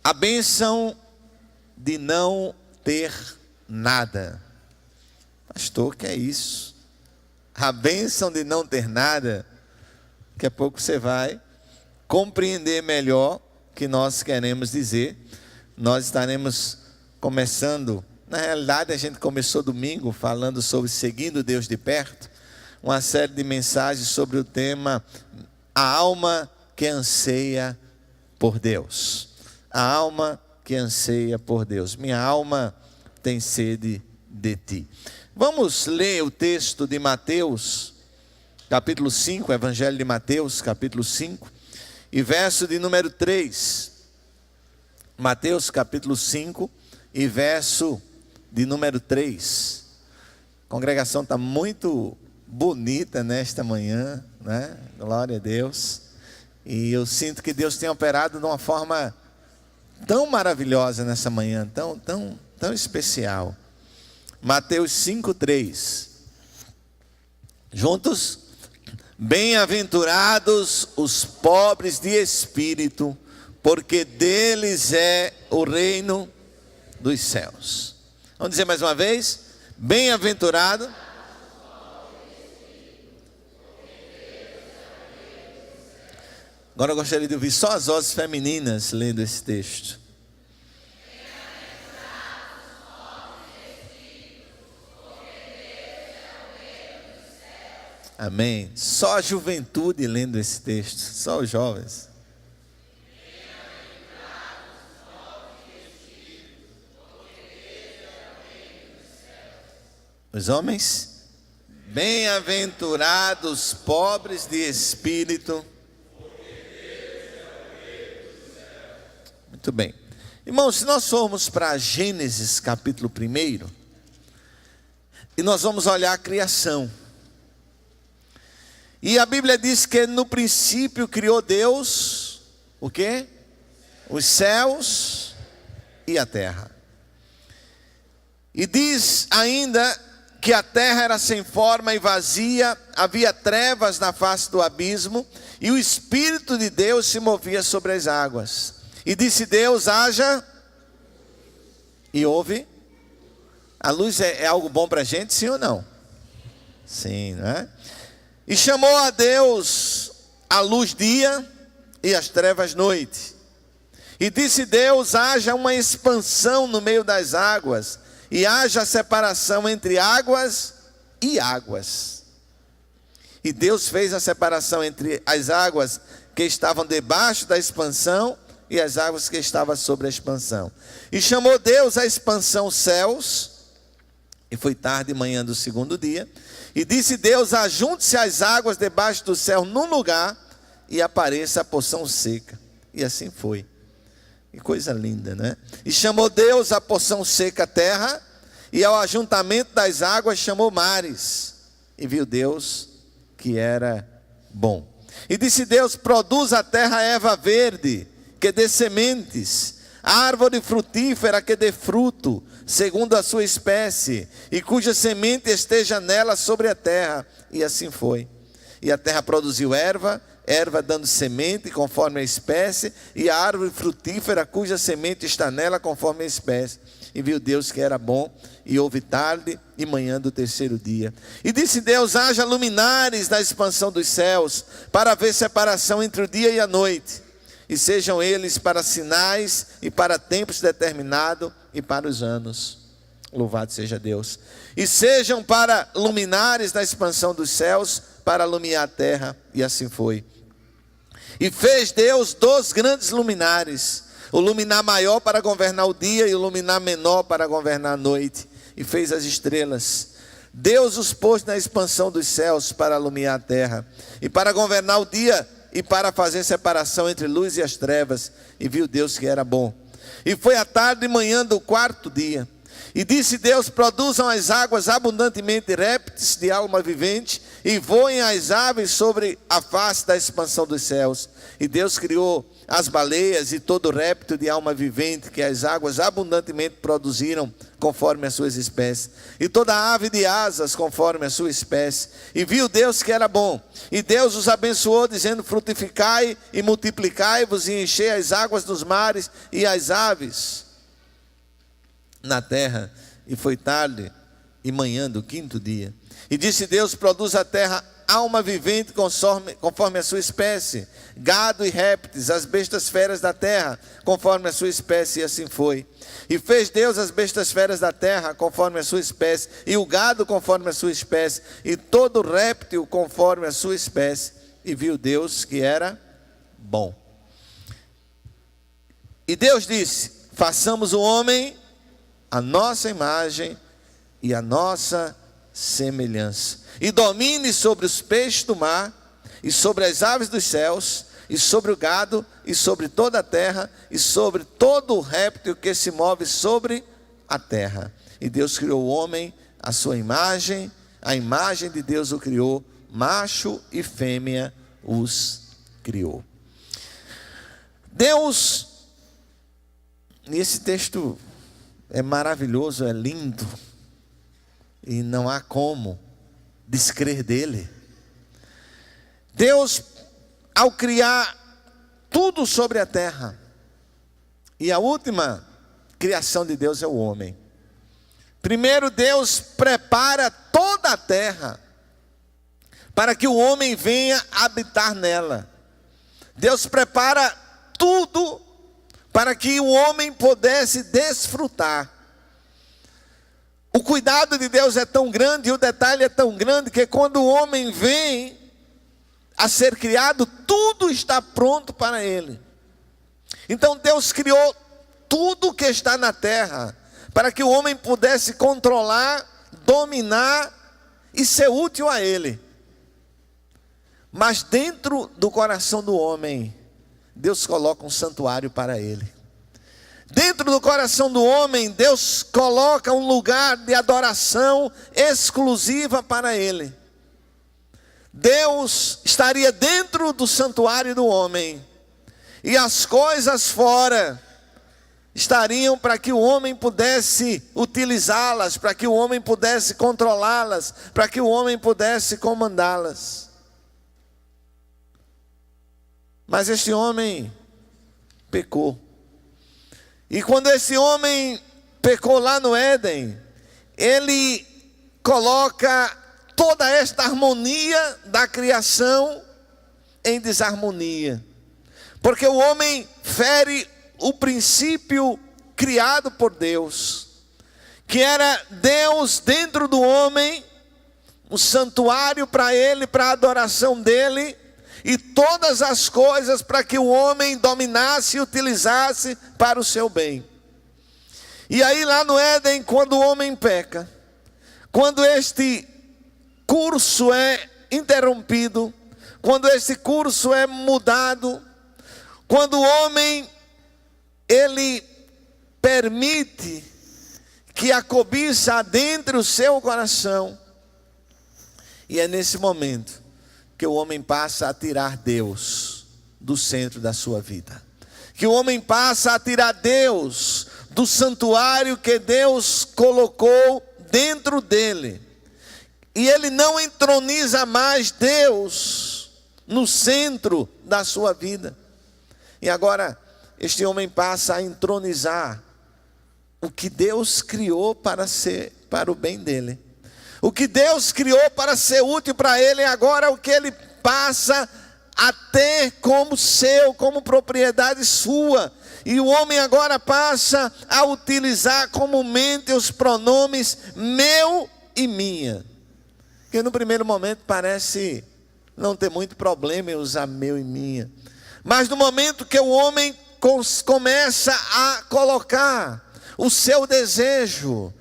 A bênção de não ter nada. Pastor, que é isso? A bênção de não ter nada. Daqui a pouco você vai compreender melhor o que nós queremos dizer. Nós estaremos começando, na realidade a gente começou domingo falando sobre seguindo Deus de perto, uma série de mensagens sobre o tema a alma que anseia por Deus. A alma que anseia por Deus. Minha alma tem sede de ti. Vamos ler o texto de Mateus, capítulo 5, Evangelho de Mateus, capítulo 5, e verso de número 3. Mateus, capítulo 5, e verso de número 3. A congregação está muito bonita nesta manhã, né? Glória a Deus. E eu sinto que Deus tem operado de uma forma tão maravilhosa nessa manhã, tão especial. Mateus 5:3. Juntos? Bem-aventurados os pobres de espírito, porque deles é o reino dos céus. Vamos dizer mais uma vez? Bem-aventurado. Agora eu gostaria de ouvir só as vozes femininas lendo esse texto. Amém. Só a juventude lendo esse texto, só os jovens. Os homens? Bem-aventurados pobres de espírito. Muito bem. Irmãos, se nós formos para Gênesis capítulo 1, e nós vamos olhar a criação. E a Bíblia diz que no princípio criou Deus, o quê? Os céus e a terra. E diz ainda que a terra era sem forma e vazia, havia trevas na face do abismo, e o Espírito de Deus se movia sobre as águas. E disse Deus, haja, e houve. A luz é algo bom para a gente, sim ou não? Sim, não é? E chamou a Deus a luz dia e as trevas noite. E disse Deus, haja uma expansão no meio das águas, e haja separação entre águas e águas. E Deus fez a separação entre as águas que estavam debaixo da expansão e as águas que estavam sobre a expansão. E chamou Deus a expansão céus, e foi tarde e manhã do segundo dia. E disse Deus, ajunte-se as águas debaixo do céu num lugar, e apareça a porção seca. E assim foi. Que coisa linda, né? E chamou Deus a porção seca terra, e ao ajuntamento das águas chamou mares. E viu Deus que era bom. E disse Deus, produz a terra erva verde, que dê sementes, árvore frutífera que dê fruto, segundo a sua espécie, e cuja semente esteja nela sobre a terra. E assim foi. E a terra produziu erva dando semente conforme a espécie, e a árvore frutífera cuja semente está nela conforme a espécie. E viu Deus que era bom, e houve tarde e manhã do terceiro dia. E disse Deus, haja luminares na expansão dos céus, para haver separação entre o dia e a noite, e sejam eles para sinais e para tempos determinados e para os anos. Louvado seja Deus. E sejam para luminares na expansão dos céus, para alumiar a terra. E assim foi. E fez Deus 2 grandes luminares, o luminar maior para governar o dia e o luminar menor para governar a noite. E fez as estrelas. Deus os pôs na expansão dos céus para alumiar a terra, e para governar o dia, e para fazer separação entre luz e as trevas. E viu Deus que era bom. E foi a tarde e manhã do 4º dia. E disse Deus, produzam as águas abundantemente répteis de alma vivente, e voem as aves sobre a face da expansão dos céus. E Deus criou as baleias e todo réptil de alma vivente que as águas abundantemente produziram conforme as suas espécies, e toda ave de asas conforme a sua espécie. E viu Deus que era bom, e Deus os abençoou, dizendo: frutificai e multiplicai-vos, e enchei as águas dos mares e as aves na terra. E foi tarde e manhã do quinto dia. E disse Deus: produz a terra alma vivente conforme a sua espécie, gado e répteis, as bestas feras da terra, conforme a sua espécie, e assim foi. E fez Deus as bestas feras da terra, conforme a sua espécie, e o gado conforme a sua espécie, e todo réptil conforme a sua espécie. E viu Deus que era bom. E Deus disse: façamos o homem a nossa imagem e a nossa semelhança, e domine sobre os peixes do mar, e sobre as aves dos céus, e sobre o gado, e sobre toda a terra, e sobre todo o réptil que se move sobre a terra. E Deus criou o homem à sua imagem, a imagem de Deus o criou, macho e fêmea os criou. Deus, e esse texto é maravilhoso, é lindo, e não há como descrer dele. Deus, ao criar tudo sobre a terra, e a última criação de Deus é o homem. Primeiro Deus prepara toda a terra para que o homem venha habitar nela. Deus prepara tudo para que o homem pudesse desfrutar. O cuidado de Deus é tão grande, e o detalhe é tão grande, que quando o homem vem a ser criado, tudo está pronto para ele. Então Deus criou tudo que está na terra, para que o homem pudesse controlar, dominar e ser útil a ele. Mas dentro do coração do homem, Deus coloca um santuário para ele. Dentro do coração do homem, Deus coloca um lugar de adoração exclusiva para ele. Deus estaria dentro do santuário do homem, e as coisas fora estariam para que o homem pudesse utilizá-las, para que o homem pudesse controlá-las, para que o homem pudesse comandá-las. Mas este homem pecou. E quando esse homem pecou lá no Éden, ele coloca toda esta harmonia da criação em desarmonia. Porque o homem fere o princípio criado por Deus, que era Deus dentro do homem, um santuário para ele, para a adoração dele, e todas as coisas para que o homem dominasse e utilizasse para o seu bem. E aí lá no Éden, quando o homem peca, quando este curso é interrompido, quando este curso é mudado, quando o homem, ele permite que a cobiça adentre o seu coração, e é nesse momento que o homem passa a tirar Deus do centro da sua vida, que o homem passa a tirar Deus do santuário que Deus colocou dentro dele, e ele não entroniza mais Deus no centro da sua vida. E agora este homem passa a entronizar o que Deus criou para ser para o bem dele. O que Deus criou para ser útil para ele, agora o que ele passa a ter como seu, como propriedade sua. E o homem agora passa a utilizar comumente os pronomes meu e minha. Que no primeiro momento parece não ter muito problema em usar meu e minha. Mas no momento que o homem começa a colocar o seu desejo,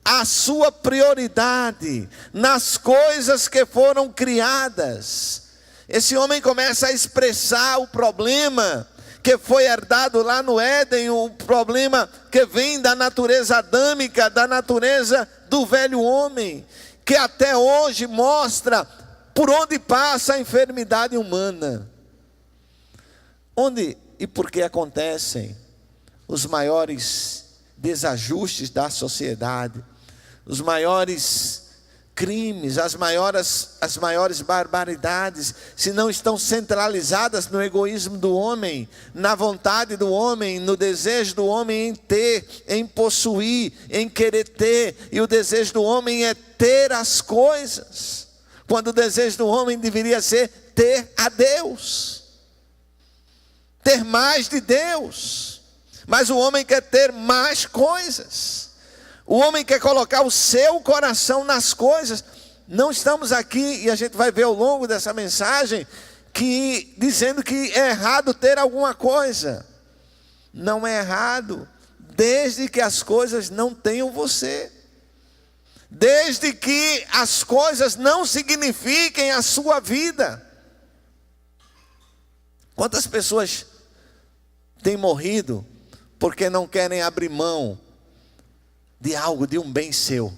a sua prioridade nas coisas que foram criadas, esse homem começa a expressar o problema que foi herdado lá no Éden, o problema que vem da natureza adâmica, da natureza do velho homem, que até hoje mostra por onde passa a enfermidade humana. Onde e por que acontecem os maiores desajustes da sociedade, os maiores crimes, as maiores barbaridades, se não estão centralizadas no egoísmo do homem, na vontade do homem, no desejo do homem em ter, em possuir, em querer ter, e o desejo do homem é ter as coisas, quando o desejo do homem deveria ser ter a Deus, ter mais de Deus, mas o homem quer ter mais coisas. O homem quer colocar o seu coração nas coisas. Não estamos aqui, e a gente vai ver ao longo dessa mensagem, dizendo que é errado ter alguma coisa. Não é errado, desde que as coisas não tenham você. Desde que as coisas não signifiquem a sua vida. Quantas pessoas têm morrido porque não querem abrir mão de algo, de um bem seu?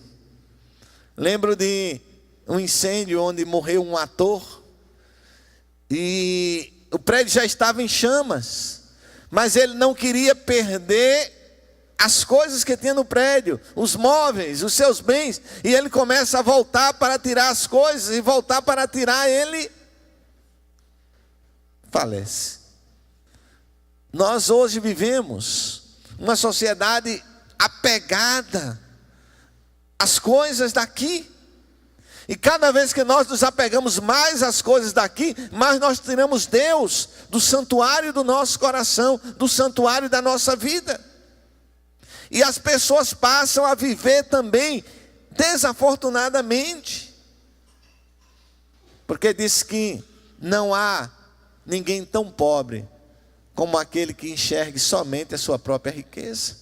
Lembro de um incêndio onde morreu um ator, e o prédio já estava em chamas, mas ele não queria perder as coisas que tinha no prédio, os móveis, os seus bens, e ele começa a voltar para tirar as coisas, e voltar para tirar, ele falece. Nós hoje vivemos uma sociedade apegada às coisas daqui, e cada vez que nós nos apegamos mais às coisas daqui, mais nós tiramos Deus do santuário do nosso coração, do santuário da nossa vida, e as pessoas passam a viver também desafortunadamente, porque diz que não há ninguém tão pobre como aquele que enxergue somente a sua própria riqueza.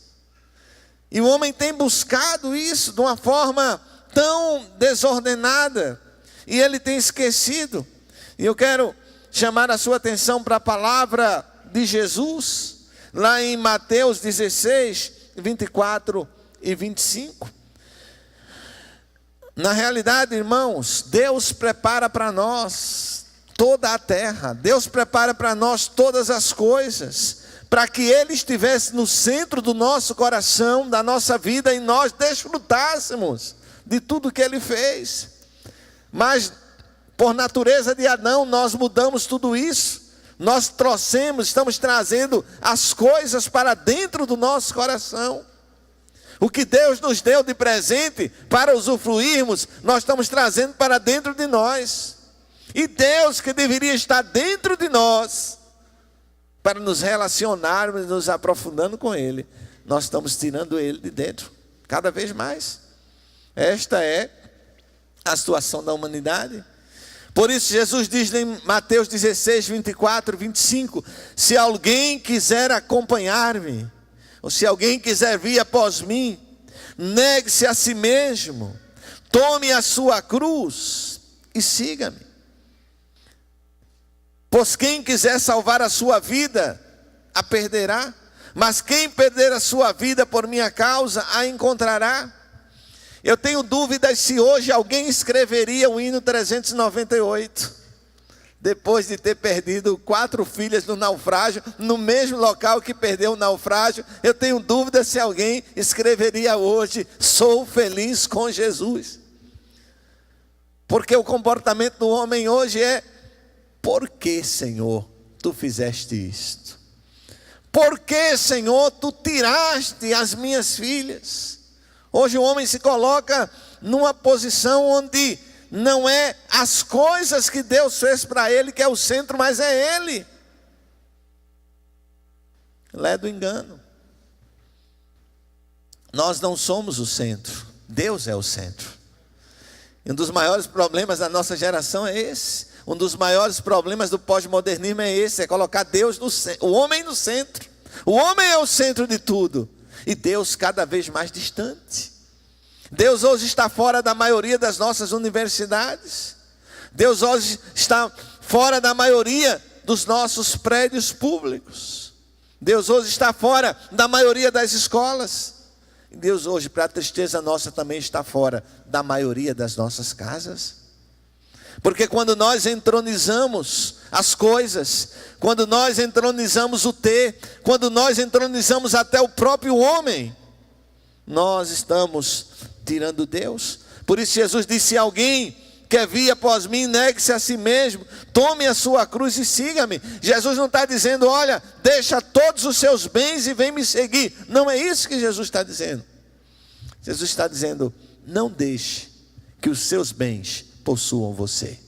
E o homem tem buscado isso de uma forma tão desordenada, e ele tem esquecido. E eu quero chamar a sua atenção para a palavra de Jesus, lá em Mateus 16, 24 e 25. Na realidade, irmãos, Deus prepara para nós toda a terra, Deus prepara para nós todas as coisas, para que Ele estivesse no centro do nosso coração, da nossa vida, e nós desfrutássemos de tudo que Ele fez. Mas, por natureza de Adão, nós mudamos tudo isso. Nós estamos trazendo as coisas para dentro do nosso coração. O que Deus nos deu de presente para usufruirmos, nós estamos trazendo para dentro de nós. E Deus, que deveria estar dentro de nós, para nos relacionarmos, nos aprofundando com Ele, nós estamos tirando Ele de dentro, cada vez mais. Esta é a situação da humanidade. Por isso Jesus diz em Mateus 16, 24, 25, se alguém quiser acompanhar-me, ou se alguém quiser vir após mim, negue-se a si mesmo, tome a sua cruz e siga-me. Pois quem quiser salvar a sua vida, a perderá. Mas quem perder a sua vida por minha causa, a encontrará. Eu tenho dúvidas se hoje alguém escreveria o hino 398. Depois de ter perdido 4 filhas no naufrágio, no mesmo local que perdeu o naufrágio, eu tenho dúvida se alguém escreveria hoje, sou feliz com Jesus. Porque o comportamento do homem hoje é, por que, Senhor, tu fizeste isto? Por que, Senhor, tu tiraste as minhas filhas? Hoje o homem se coloca numa posição onde não é as coisas que Deus fez para ele que é o centro, mas é ele. Lé do engano. Nós não somos o centro, Deus é o centro. E um dos maiores problemas da nossa geração é esse. Um dos maiores problemas do pós-modernismo é esse, é colocar Deus no centro, o homem no centro. O homem é o centro de tudo, e Deus cada vez mais distante. Deus hoje está fora da maioria das nossas universidades. Deus hoje está fora da maioria dos nossos prédios públicos. Deus hoje está fora da maioria das escolas. E Deus hoje, para a tristeza nossa, também está fora da maioria das nossas casas. Porque quando nós entronizamos as coisas, quando nós entronizamos o ter, quando nós entronizamos até o próprio homem, nós estamos tirando Deus. Por isso Jesus disse: se alguém quer vir após mim, negue-se a si mesmo, tome a sua cruz e siga-me. Jesus não está dizendo: olha, deixa todos os seus bens e vem me seguir. Não é isso que Jesus está dizendo. Jesus está dizendo: não deixe que os seus bens possuam você.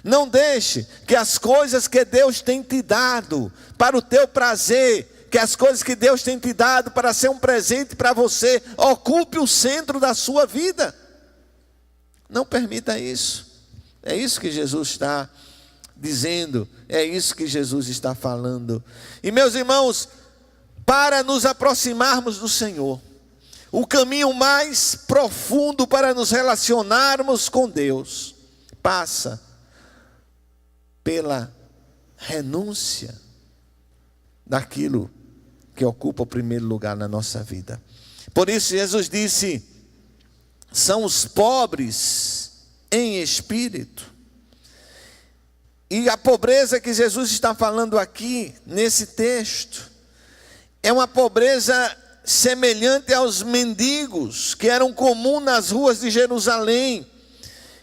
Não deixe que as coisas que Deus tem te dado para o teu prazer, que as coisas que Deus tem te dado para ser um presente para você, ocupe o centro da sua vida. Não permita isso. É isso que Jesus está dizendo, é isso que Jesus está falando. E meus irmãos, para nos aproximarmos do Senhor, o caminho mais profundo para nos relacionarmos com Deus passa pela renúncia daquilo que ocupa o primeiro lugar na nossa vida. Por isso Jesus disse: são os pobres em espírito. E a pobreza que Jesus está falando aqui, nesse texto, é uma pobreza semelhante aos mendigos que eram comuns nas ruas de Jerusalém.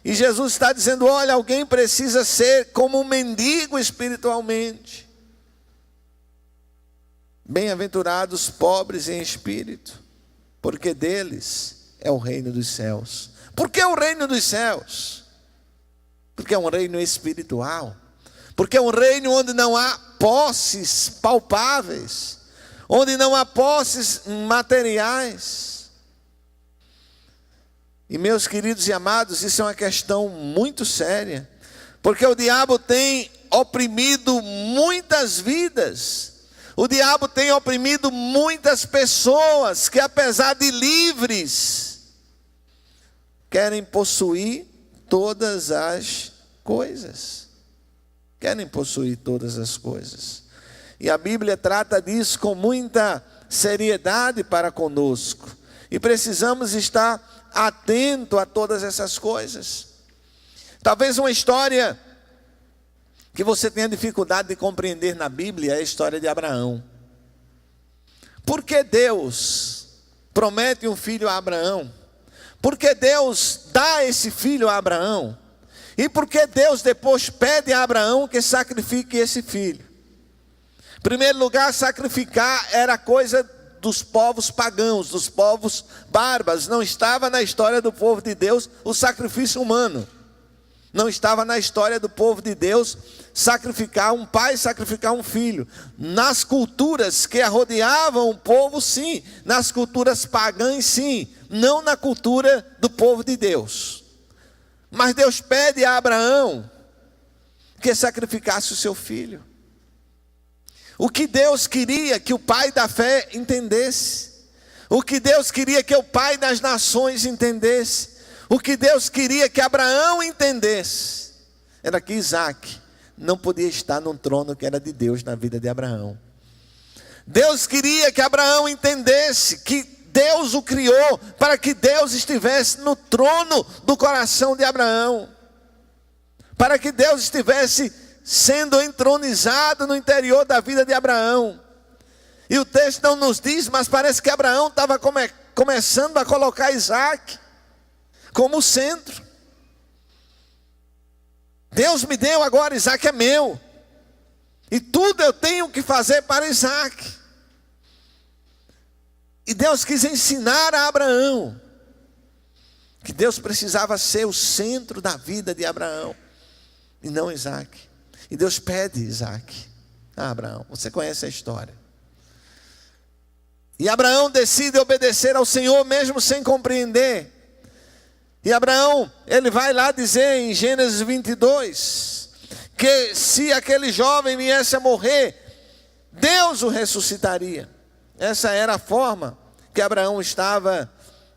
E Jesus está dizendo: olha, alguém precisa ser como um mendigo espiritualmente. Bem-aventurados pobres em espírito, porque deles é o reino dos céus. Por que o reino dos céus? Porque é um reino espiritual. Porque é um reino onde não há posses palpáveis, onde não há posses materiais. E meus queridos e amados, isso é uma questão muito séria, porque o diabo tem oprimido muitas vidas. O diabo tem oprimido muitas pessoas que, apesar de livres, querem possuir todas as coisas. Querem possuir todas as coisas. E a Bíblia trata disso com muita seriedade para conosco. E precisamos estar atento a todas essas coisas. Talvez uma história que você tenha dificuldade de compreender na Bíblia é a história de Abraão. Por que Deus promete um filho a Abraão? Por que Deus dá esse filho a Abraão? E por que Deus depois pede a Abraão que sacrifique esse filho? Em primeiro lugar, sacrificar era coisa dos povos pagãos, dos povos bárbaros. Não estava na história do povo de Deus o sacrifício humano. Não estava na história do povo de Deus sacrificar um pai, sacrificar um filho. Nas culturas que rodeavam o povo, sim. Nas culturas pagãs, sim. Não na cultura do povo de Deus. Mas Deus pede a Abraão que sacrificasse o seu filho. O que Deus queria que o pai da fé entendesse. O que Deus queria que o pai das nações entendesse. O que Deus queria que Abraão entendesse era que Isaac não podia estar num trono que era de Deus na vida de Abraão. Deus queria que Abraão entendesse que Deus o criou para que Deus estivesse no trono do coração de Abraão. Para que Deus estivesse sendo entronizado no interior da vida de Abraão. E o texto não nos diz, mas parece que Abraão estava começando a colocar Isaac como centro. Deus me deu, agora Isaac é meu. E tudo eu tenho que fazer para Isaac. E Deus quis ensinar a Abraão que Deus precisava ser o centro da vida de Abraão e não Isaac. E Deus pede Isaac a Abraão. Você conhece a história. E Abraão decide obedecer ao Senhor mesmo sem compreender. E Abraão, ele vai lá dizer em Gênesis 22, que se aquele jovem viesse a morrer, Deus o ressuscitaria. Essa era a forma que Abraão estava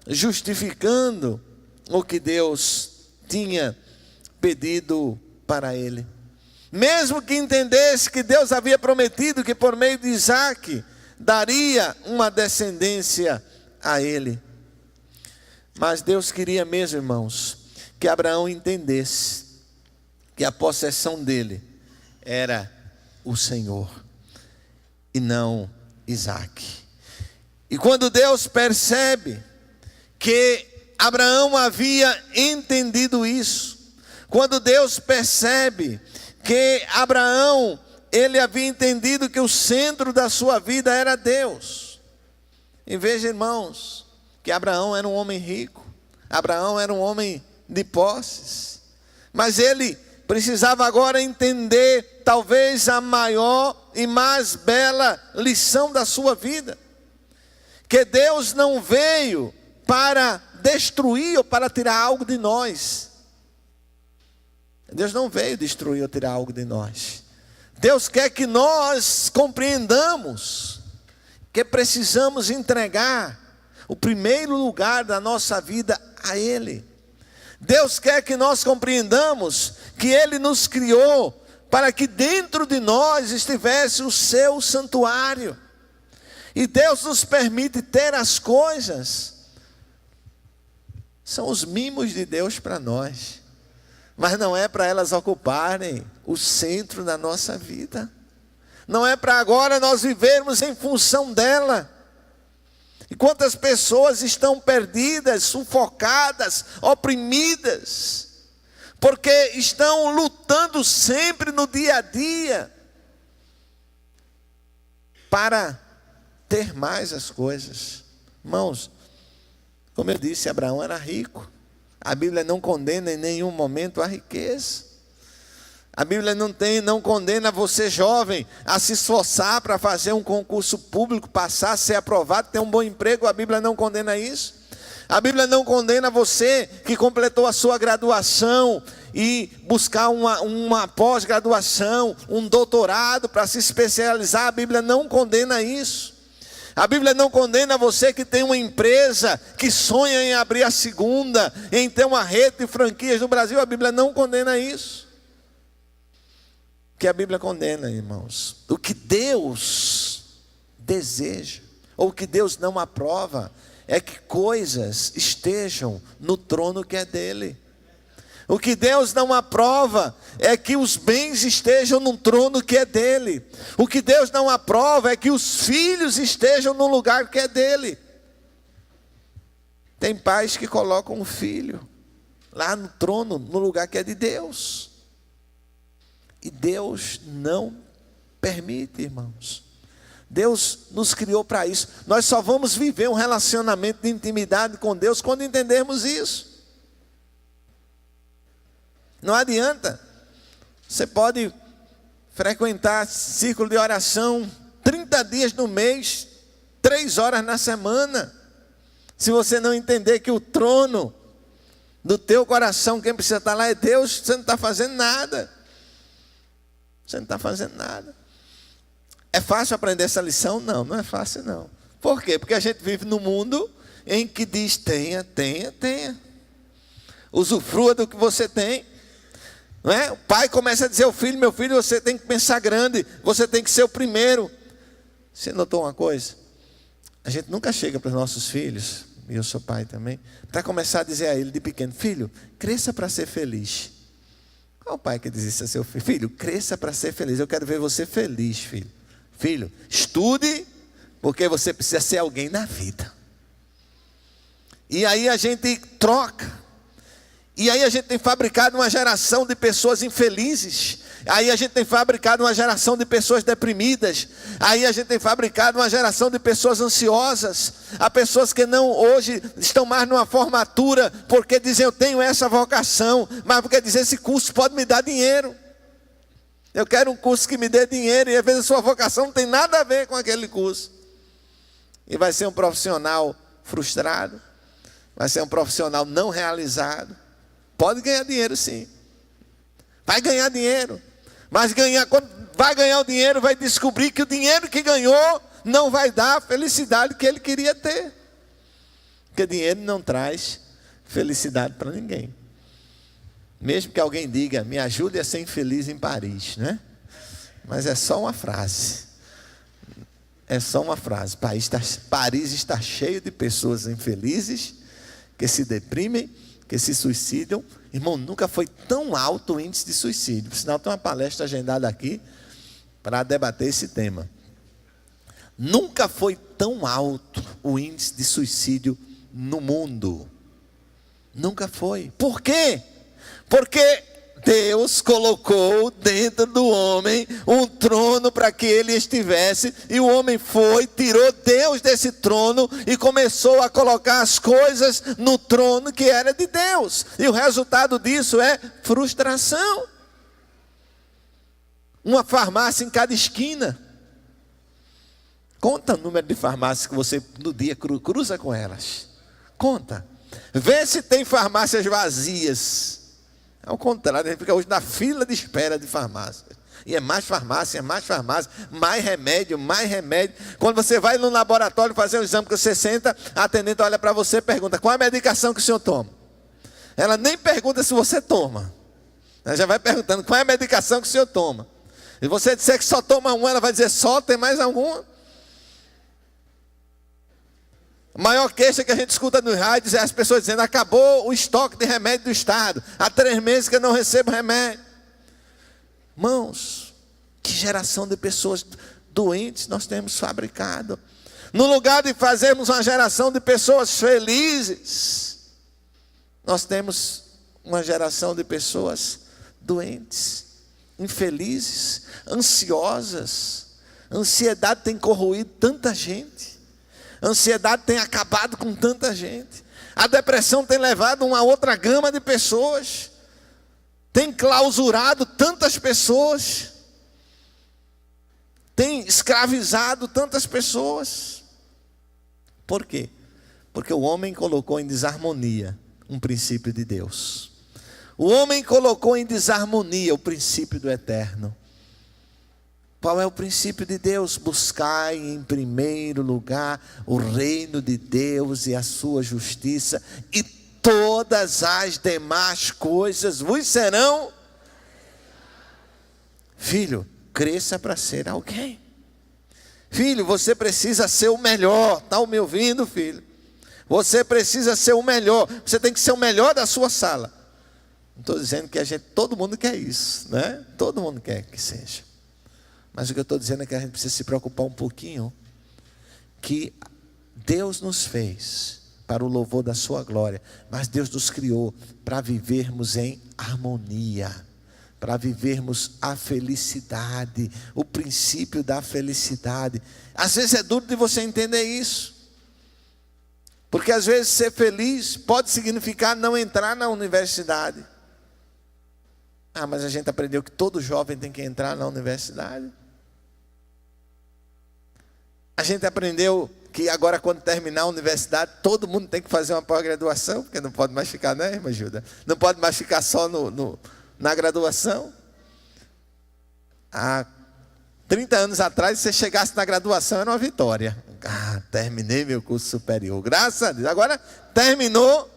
justificando o que Deus tinha pedido para ele. Mesmo que entendesse que Deus havia prometido que por meio de Isaac daria uma descendência a ele. Mas Deus queria mesmo, irmãos, que Abraão entendesse que a possessão dele era o Senhor e não Isaque. E quando Deus percebe que Abraão havia entendido isso, quando Deus percebe que Abraão, ele havia entendido que o centro da sua vida era Deus. E veja, irmãos, que Abraão era um homem rico, Abraão era um homem de posses, mas ele precisava agora entender talvez a maior e mais bela lição da sua vida, que Deus não veio para destruir ou para tirar algo de nós. Deus não veio destruir ou tirar algo de nós. Deus quer que nós compreendamos que precisamos entregar o primeiro lugar da nossa vida a Ele. Deus quer que nós compreendamos que Ele nos criou para que dentro de nós estivesse o seu santuário. E Deus nos permite ter as coisas. São os mimos de Deus para nós. Mas não é para elas ocuparem o centro da nossa vida. Não é para agora nós vivermos em função dela. E quantas pessoas estão perdidas, sufocadas, oprimidas, porque estão lutando sempre no dia a dia para ter mais as coisas. Irmãos, como eu disse, Abraão era rico. A Bíblia não condena em nenhum momento a riqueza. A Bíblia não condena você jovem a se esforçar para fazer um concurso público, passar, ser aprovado, ter um bom emprego. A Bíblia não condena isso. A Bíblia não condena você que completou a sua graduação e buscar uma pós-graduação, um doutorado para se especializar. A Bíblia não condena isso. A Bíblia não condena você que tem uma empresa, que sonha em abrir a segunda, em ter uma rede de franquias no Brasil. A Bíblia não condena isso. O que a Bíblia condena, irmãos, o que Deus deseja, ou o que Deus não aprova, é que coisas estejam no trono que é dele. O que Deus não aprova é que os bens estejam no trono que é dele. O que Deus não aprova é que os filhos estejam no lugar que é dele. Tem pais que colocam um filho lá no trono, no lugar que é de Deus. E Deus não permite, irmãos. Deus nos criou para isso. Nós só vamos viver um relacionamento de intimidade com Deus quando entendermos isso. Não adianta. Você pode frequentar círculo de oração 30 dias no mês, 3 horas na semana. Se você não entender que o trono do teu coração, quem precisa estar lá é Deus, você não está fazendo nada. Você não está fazendo nada. É fácil aprender essa lição? Não, não é fácil não. Por quê? Porque a gente vive num mundo em que diz tenha, tenha, tenha. Usufrua do que você tem. Não é? O pai começa a dizer ao filho, meu filho, você tem que pensar grande, você tem que ser o primeiro. Você notou uma coisa? A gente nunca chega para os nossos filhos, e eu sou pai também, para começar a dizer a ele de pequeno, filho, cresça para ser feliz. Qual o pai que diz isso a seu filho? Filho, cresça para ser feliz, eu quero ver você feliz, filho. Filho, estude, porque você precisa ser alguém na vida. E aí a gente troca. E aí a gente tem fabricado uma geração de pessoas infelizes. Aí a gente tem fabricado uma geração de pessoas deprimidas. Aí a gente tem fabricado uma geração de pessoas ansiosas. Há pessoas que não hoje estão mais numa formatura porque dizem eu tenho essa vocação, mas porque dizem esse curso pode me dar dinheiro. Eu quero um curso que me dê dinheiro e às vezes a sua vocação não tem nada a ver com aquele curso. E vai ser um profissional frustrado, vai ser um profissional não realizado. Pode ganhar dinheiro sim, vai ganhar dinheiro, mas quando vai ganhar o dinheiro, vai descobrir que o dinheiro que ganhou não vai dar a felicidade que ele queria ter. Porque dinheiro não traz felicidade para ninguém. Mesmo que alguém diga, me ajude a ser infeliz em Paris, né? Mas é só uma frase. É só uma frase. Paris está cheio de pessoas infelizes, que se deprimem, Porque se suicidam, irmão, nunca foi tão alto o índice de suicídio. Por sinal, tem uma palestra agendada aqui para debater esse tema. Nunca foi tão alto o índice de suicídio no mundo. Nunca foi. Por quê? Porque Deus colocou dentro do homem um trono para que ele estivesse, e o homem foi, tirou Deus desse trono e começou a colocar as coisas no trono que era de Deus. E o resultado disso é frustração. Uma farmácia em cada esquina. Conta o número de farmácias que você no dia cruza com elas. Conta. Vê se tem farmácias vazias. Ao contrário, a gente fica hoje na fila de espera de farmácia. E é mais farmácia, mais remédio, mais remédio. Quando você vai no laboratório fazer um exame que você senta, a atendente olha para você e pergunta: qual é a medicação que o senhor toma? Ela nem pergunta se você toma. Ela já vai perguntando: qual é a medicação que o senhor toma? E você disser que só toma uma, ela vai dizer: só, tem mais alguma? A maior queixa que a gente escuta nos rádios é as pessoas dizendo: acabou o estoque de remédio do Estado. Há 3 meses que eu não recebo remédio. Irmãos, que geração de pessoas doentes nós temos fabricado. No lugar de fazermos uma geração de pessoas felizes, nós temos uma geração de pessoas doentes, infelizes, ansiosas. A ansiedade tem corroído tanta gente. A ansiedade tem acabado com tanta gente. A depressão tem levado uma outra gama de pessoas. Tem clausurado tantas pessoas. Tem escravizado tantas pessoas. Por quê? Porque o homem colocou em desarmonia um princípio de Deus. O homem colocou em desarmonia o princípio do eterno. Qual é o princípio de Deus? Buscai em primeiro lugar o reino de Deus e a sua justiça, e todas as demais coisas vos serão. Filho, cresça para ser alguém. Filho, você precisa ser o melhor. Está me ouvindo, filho? Você precisa ser o melhor. Você tem que ser o melhor da sua sala. Não estou dizendo que todo mundo quer isso, né? Todo mundo quer que seja. Mas o que eu estou dizendo é que a gente precisa se preocupar um pouquinho, que Deus nos fez para o louvor da sua glória, mas Deus nos criou para vivermos em harmonia, para vivermos a felicidade, o princípio da felicidade. Às vezes é duro de você entender isso, porque às vezes ser feliz pode significar não entrar na universidade. Mas a gente aprendeu que todo jovem tem que entrar na universidade. A gente aprendeu que agora, quando terminar a universidade, todo mundo tem que fazer uma pós-graduação, porque não pode mais ficar, né, irmã Gilda? Não pode mais ficar só na graduação. Há 30 anos atrás, se você chegasse na graduação, era uma vitória. Terminei meu curso superior, graças a Deus. Agora, terminou,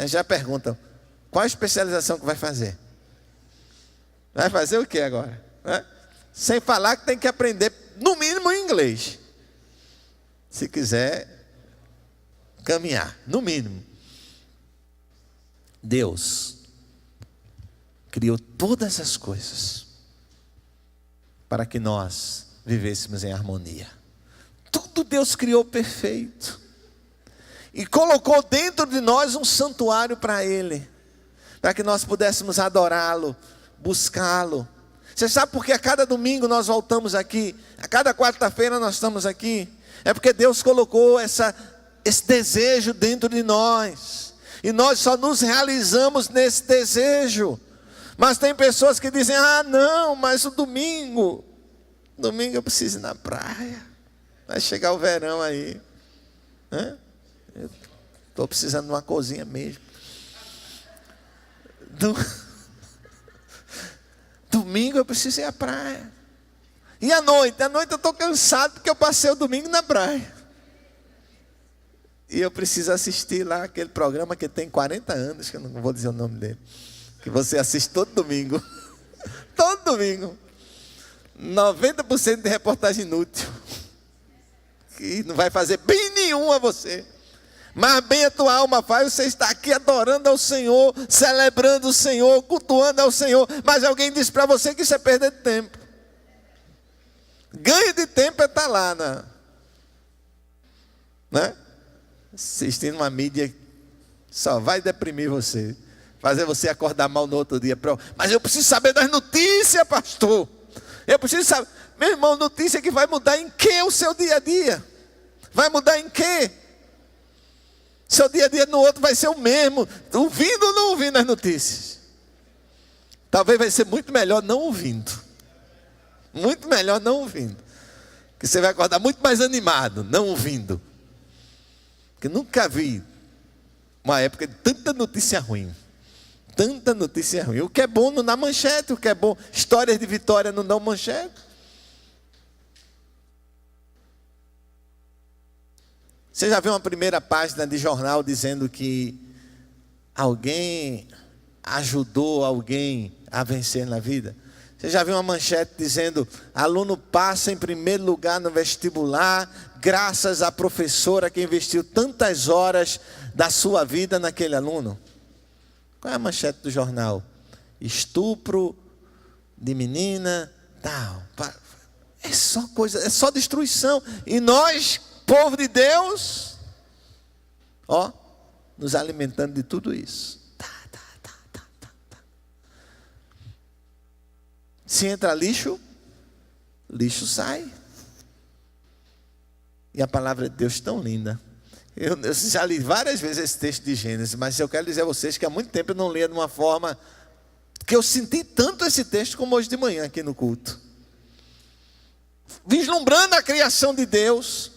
já perguntam: qual a especialização que vai fazer? Vai fazer o que agora? Sem falar que tem que aprender, no mínimo, inglês. Se quiser caminhar, no mínimo. Deus criou todas as coisas para que nós vivêssemos em harmonia. Tudo Deus criou perfeito. E colocou dentro de nós um santuário para Ele, para que nós pudéssemos adorá-lo, buscá-lo. Você sabe por que a cada domingo nós voltamos aqui? A cada quarta-feira nós estamos aqui? É porque Deus colocou esse desejo dentro de nós. E nós só nos realizamos nesse desejo. Mas tem pessoas que dizem: não, mas o domingo eu preciso ir na praia. Vai chegar o verão aí. Eu estou precisando de uma cozinha mesmo. Domingo eu preciso ir à praia. E à noite eu estou cansado porque eu passei o domingo na praia. E eu preciso assistir lá aquele programa que tem 40 anos, que eu não vou dizer o nome dele, que você assiste todo domingo. Todo domingo. 90% de reportagem inútil, que não vai fazer bem nenhum a você. Mas bem a tua alma faz, você está aqui adorando ao Senhor, celebrando o Senhor, cultuando ao Senhor, mas alguém diz para você que isso é perda de tempo. Ganho de tempo é estar lá, né? Assistindo uma mídia, só vai deprimir você, fazer você acordar mal no outro dia. Mas eu preciso saber das notícias, pastor. Eu preciso saber. Meu irmão, notícia que vai mudar em que o seu dia a dia? Vai mudar em que? Seu dia a dia no outro vai ser o mesmo, ouvindo ou não ouvindo as notícias. Talvez vai ser muito melhor não ouvindo. Muito melhor não ouvindo. Porque você vai acordar muito mais animado, não ouvindo. Porque nunca vi uma época de tanta notícia ruim. Tanta notícia ruim. O que é bom não dá manchete, o que é bom, histórias de vitória não dão manchete. Você já viu uma primeira página de jornal dizendo que alguém ajudou alguém a vencer na vida? Você já viu uma manchete dizendo: aluno passa em primeiro lugar no vestibular, graças à professora que investiu tantas horas da sua vida naquele aluno? Qual é a manchete do jornal? Estupro de menina, tal. É só coisa, é só destruição. E nós, povo de Deus, nos alimentando de tudo isso. Se entra lixo, lixo sai. E a palavra de Deus tão linda. Eu já li várias vezes esse texto de Gênesis, mas eu quero dizer a vocês que há muito tempo eu não lia de uma forma que eu senti tanto esse texto como hoje de manhã aqui no culto. Vislumbrando a criação de Deus.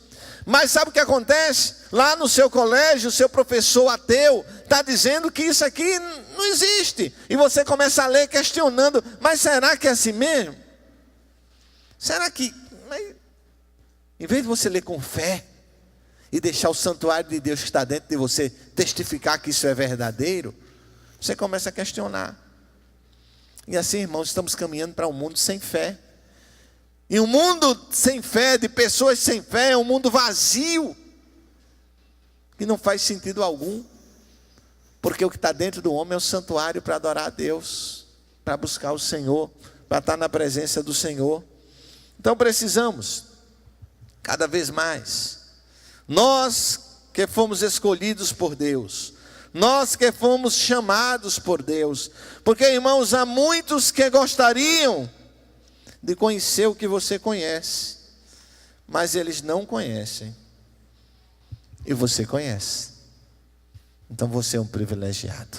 Mas sabe o que acontece? Lá no seu colégio, o seu professor ateu está dizendo que isso aqui não existe. E você começa a ler questionando, mas será que é assim mesmo? Será que... Mas, em vez de você ler com fé e deixar o santuário de Deus que está dentro de você testificar que isso é verdadeiro, você começa a questionar. E assim, irmãos, estamos caminhando para um mundo sem fé. E um mundo sem fé, de pessoas sem fé, é um mundo vazio, que não faz sentido algum. Porque o que está dentro do homem é o santuário para adorar a Deus, para buscar o Senhor, para estar na presença do Senhor. Então precisamos, cada vez mais, nós que fomos escolhidos por Deus, nós que fomos chamados por Deus, porque, irmãos, há muitos que gostariam de conhecer o que você conhece, mas eles não conhecem, e você conhece. Então você é um privilegiado.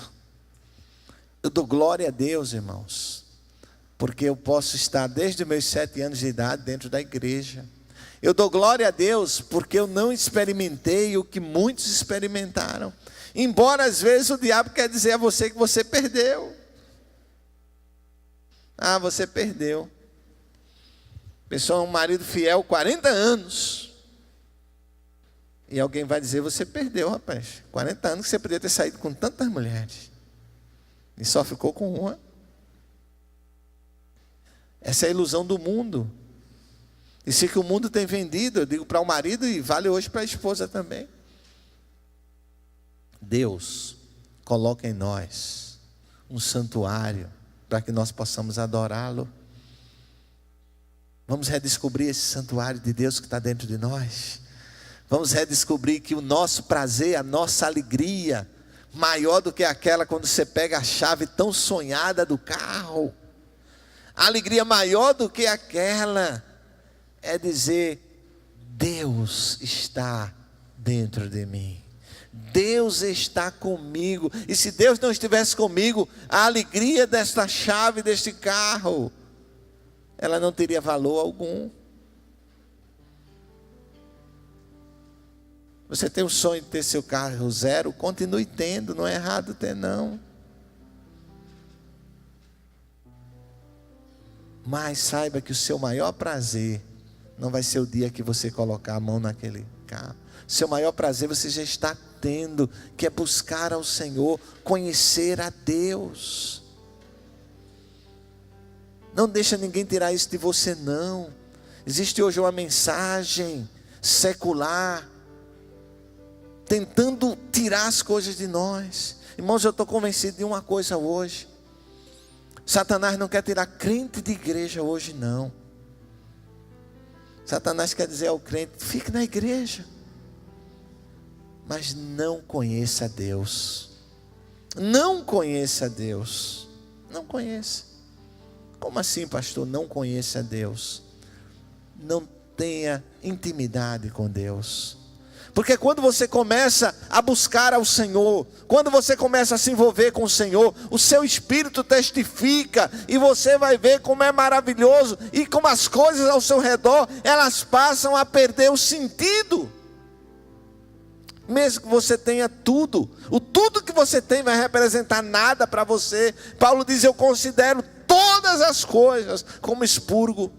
Eu dou glória a Deus, irmãos, porque eu posso estar desde os meus 7 anos de idade dentro da igreja. Eu dou glória a Deus porque eu não experimentei o que muitos experimentaram. Embora às vezes o diabo quer dizer a você que você perdeu. Ah, você perdeu. Pessoa, um marido fiel, 40 anos. E alguém vai dizer, você perdeu, rapaz. 40 anos que você podia ter saído com tantas mulheres. E só ficou com uma. Essa é a ilusão do mundo. Isso que o mundo tem vendido, eu digo para o marido e vale hoje para a esposa também. Deus coloca em nós um santuário para que nós possamos adorá-lo. Vamos redescobrir esse santuário de Deus que está dentro de nós. Vamos redescobrir que o nosso prazer, a nossa alegria, maior do que aquela quando você pega a chave tão sonhada do carro. A alegria maior do que aquela é dizer, Deus está dentro de mim. Deus está comigo. E se Deus não estivesse comigo, a alegria desta chave, deste carro, ela não teria valor algum. Você tem o sonho de ter seu carro zero, continue tendo, não é errado ter não. Mas saiba que o seu maior prazer não vai ser o dia que você colocar a mão naquele carro. Seu maior prazer você já está tendo, que é buscar ao Senhor, conhecer a Deus. Não deixa ninguém tirar isso de você não. Existe hoje uma mensagem secular tentando tirar as coisas de nós. Irmãos, eu estou convencido de uma coisa hoje: Satanás não quer tirar crente de igreja hoje, não. Satanás quer dizer ao crente: fique na igreja, mas não conheça a Deus. Não conheça a Deus. Não conheça. Como assim, pastor? Não conheça a Deus. Não tenha intimidade com Deus. Porque quando você começa a buscar ao Senhor, quando você começa a se envolver com o Senhor, o seu espírito testifica, e você vai ver como é maravilhoso, e como as coisas ao seu redor, elas passam a perder o sentido. Mesmo que você tenha tudo, o tudo que você tem vai representar nada para você. Paulo diz: eu considero todas as coisas como expurgo.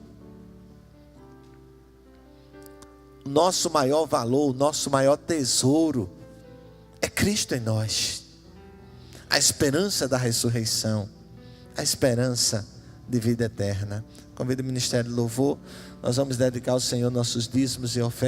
Nosso maior valor, nosso maior tesouro é Cristo em nós. A esperança da ressurreição, a esperança de vida eterna. Convido o Ministério de Louvor. Nós vamos dedicar ao Senhor nossos dízimos e ofertas.